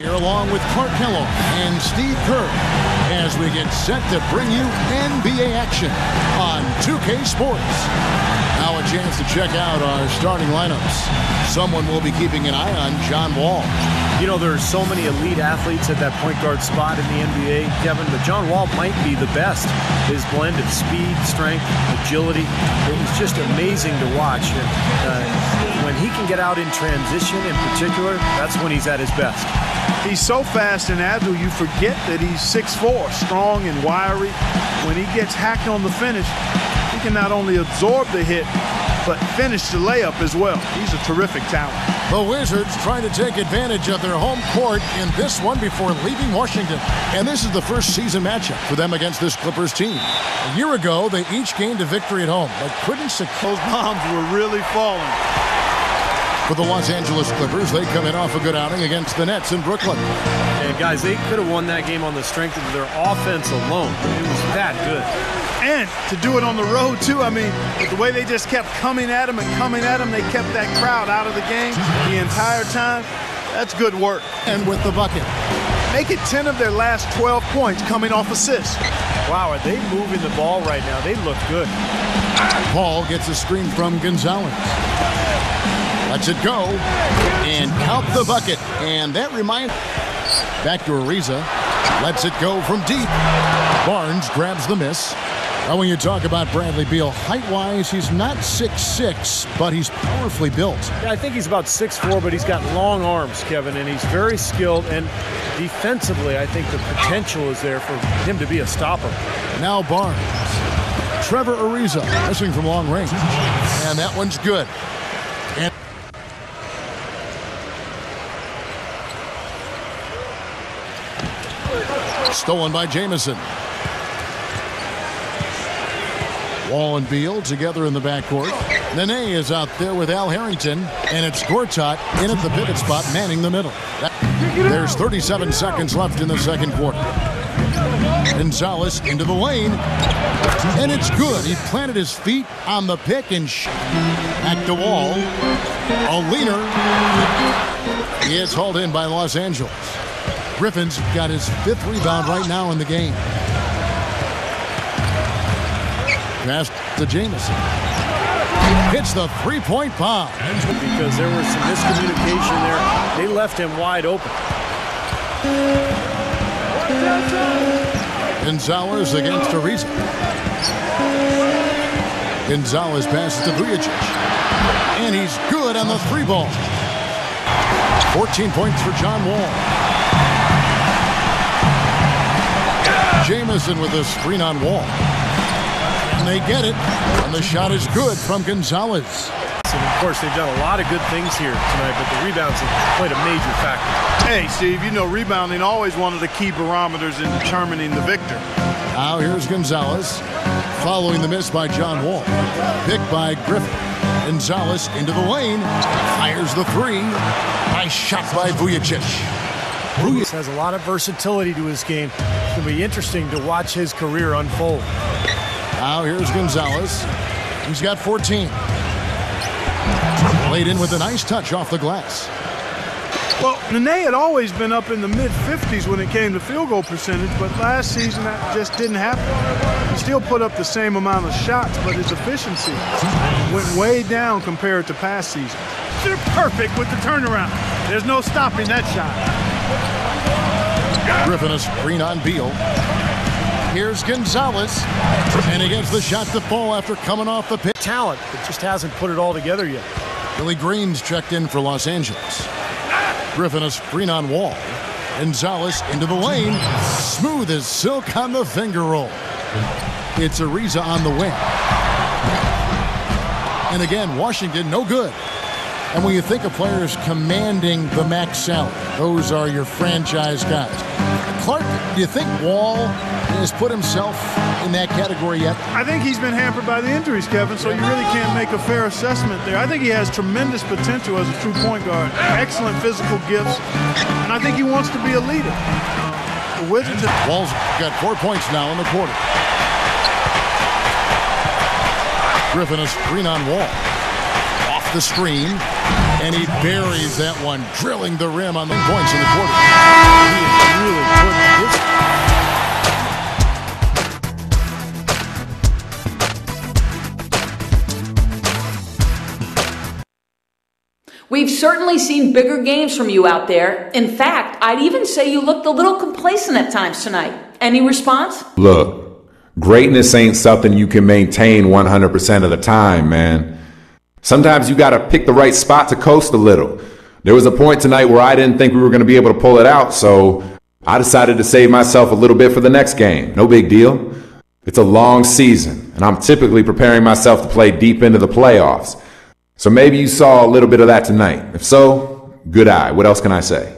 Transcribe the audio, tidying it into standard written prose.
Here along with Clark Kellogg and Steve Kerr as we get set to bring you NBA action on 2K Sports. Now a chance to check out our starting lineups. Someone will be keeping an eye on John Wall. You know, there's so many elite athletes at that point guard spot in the NBA, Kevin, but John Wall might be the best. His blend of speed, strength, agility, it's just amazing to watch. And when he can get out in transition in particular, that's when he's at his best. He's so fast and agile, you forget that he's 6'4", strong and wiry. When he gets hacked on the finish, he can not only absorb the hit, but finish the layup as well. He's a terrific talent. The Wizards trying to take advantage of their home court in this one before leaving Washington. And this is the first season matchup for them against this Clippers team. A year ago, they each gained a victory at home, but couldn't succeed. Those bombs were really falling. For the Los Angeles Clippers, they come in off a good outing against the Nets in Brooklyn. And guys, they could have won that game on the strength of their offense alone. It was that good. And to do it on the road, too. I mean, with the way they just kept coming at him, they kept that crowd out of the game the entire time. That's good work. And with the bucket. Make it 10 of their last 12 points coming off assists. Wow, are they moving the ball right now? They look good. Paul gets a screen from Gonzalez. Lets it go and count the bucket. And that reminds back to Ariza. Lets it go from deep. Barnes grabs the miss. Now when you talk about Bradley Beal, height-wise, he's not 6'6", but he's powerfully built. Yeah, I think he's about 6'4", but he's got long arms, Kevin, and he's very skilled. And defensively, I think the potential is there for him to be a stopper. Now Barnes. Trevor Ariza missing from long range. And that one's good. And stolen by Jamison. Wall and Beal together in the backcourt. Nene is out there with Al Harrington, and it's Gortat in at the pivot spot, manning the middle. There's 37 seconds left in the second quarter. Gonzalez into the lane, and it's good. He planted his feet on the pick and back to Wall. A leaner. He is hauled in by Los Angeles. Griffin's got his 5th rebound right now in the game. Pass to Jamison. Hits the three-point bomb. Because there was some miscommunication there. They left him wide open. Gonzalez against Ariza. Gonzalez passes to Vujacic. And he's good on the three ball. 14 points for John Wall. Jamison with a screen on Wall. And they get it. And the shot is good from Gonzalez. And of course, they've done a lot of good things here tonight, but the rebounds have played a major factor. Hey, Steve, you know rebounding always one of the key barometers in determining the victor. Now here's Gonzalez following the miss by John Wall. Picked by Griffin. Gonzalez into the lane. Fires the three. Nice shot by Vujacic. Vujacic has a lot of versatility to his game. It's going to be interesting to watch his career unfold. Now here's Gonzalez. He's got 14. Laid in with a nice touch off the glass. Well, Nene had always been up in the mid-50s when it came to field goal percentage, but last season that just didn't happen. He still put up the same amount of shots, but his efficiency went way down compared to past seasons. They're perfect with the turnaround. There's no stopping that shot. Griffin a screen on Beal. Here's Gonzalez, and he gets the shot to fall after coming off the pitch. Talent, but just hasn't put it all together yet. Billy Green's checked in for Los Angeles. Griffin a screen on Wall. Gonzalez into the lane. Smooth as silk on the finger roll. It's Ariza on the wing. And again, Washington no good. And when you think of players commanding the max salary, those are your franchise guys. Clark, do you think Wall has put himself in that category yet? I think he's been hampered by the injuries, Kevin, so you really can't make a fair assessment there. I think he has tremendous potential as a true point guard, excellent physical gifts, and I think he wants to be a leader. The Wizards Wall's got 4 points now in the quarter. Griffin a screen on Wall. Off the screen, and he buries that one, drilling the rim on the points in the quarter. We've certainly seen bigger games from you out there. In fact, I'd even say you looked a little complacent at times tonight. Any response? Look, greatness ain't something you can maintain 100% of the time, man. Sometimes you gotta pick the right spot to coast a little. There was a point tonight where I didn't think we were gonna be able to pull it out, so I decided to save myself a little bit for the next game. No big deal. It's a long season, and I'm typically preparing myself to play deep into the playoffs. So maybe you saw a little bit of that tonight. If so, good eye. What else can I say?